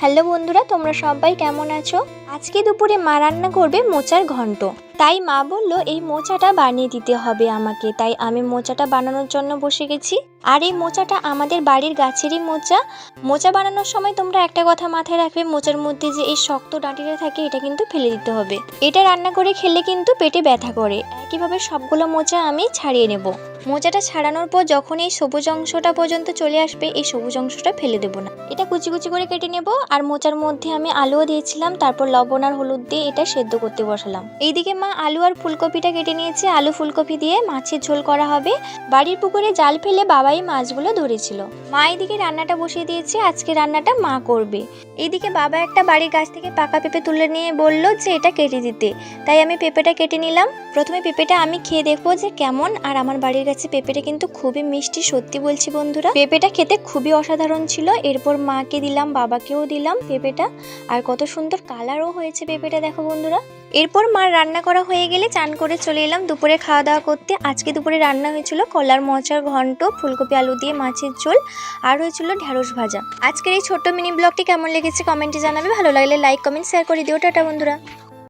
Hello বন্ধুরা, তোমরা সবাই কেমন আছো? আজকে দুপুরে মা রান্না করবে মোচার ঘন্ট। তাই মা বলল এই মোচাটা বানিয়ে দিতে হবে আমাকে। তাই আমি মোচাটা বানানোর জন্য বসে গেছি। আর এই মোচাটা আমাদের বাড়ির গাছেরই মোচা। মোচা বানানোর সময় তোমরা একটা কথা মাথায় রাখবে, মোচার মধ্যে যে এই শক্ত ডাঁটিটা থাকে এটা কিন্তু ফেলে দিতে হবে। এটা রান্না করে খেলে কিন্তু পেটে ব্যথা করে। একইভাবে সবগুলো মোচা আমি ছাড়িয়ে নেব। মোচাটা ছাড়ানোর পর যখন এই সবুজ অংশটা পর্যন্ত চলে আসবে, এই সবুজ অংশটা ফেলে দেবো না। এটা কুচি কুচি করে কেটে নেব। আর মোচার মধ্যে আমি আলুও দিয়েছিলাম, তারপর লবণ আর হলুদ দিয়ে এটা সেদ্ধ করতে বসালাম। এইদিকে মা আলু আর ফুলকপিটা কেটে নিয়েছে। আলু ফুলকপি দিয়ে মাছের ঝোল করা হবে। বাড়ির পুকুরে জাল ফেলে বাবাই মাছগুলো ধরেছিল। মা এইদিকে রান্নাটা বসিয়ে দিয়েছে। আজকে রান্নাটা মা করবে। এইদিকে বাবা একটা বাড়ির গাছ থেকে পাকা পেঁপে তুলে নিয়ে বলল যে এটা কেটে দিতে। তাই আমি পেঁপেটা কেটে নিলাম। প্রথমে পেঁপেটা আমি খেয়ে দেখবো যে কেমন। আর আমার বাড়ির কাছে পেঁপেটা কিন্তু খুবই মিষ্টি, সত্যি বলছি বন্ধুরা। পেঁপেটা খেতে খুবই অসাধারণ ছিল। এরপর মাকে দিলাম, বাবাকেও দিলাম পেঁপেটা। আর কত সুন্দর কালারও হয়েছে পেঁপেটা, দেখো বন্ধুরা। এরপর মার রান্না করা হয়ে গেলে চান করে চলে এলাম দুপুরে খাওয়া দাওয়া করতে। আজকে দুপুরে রান্না হয়েছিল কলার মোচার ঘন্ট, ফুলকপি আলু দিয়ে মাছের ঝোল, আর হয়েছিল ঢেঁড়স ভাজা। আজকের এই ছোট্ট মিনি ব্লগটি কেমন লেগেছে কমেন্টে জানাবে। ভালো লাগলে লাইক কমেন্ট শেয়ার করে দিও। টাটা বন্ধুরা।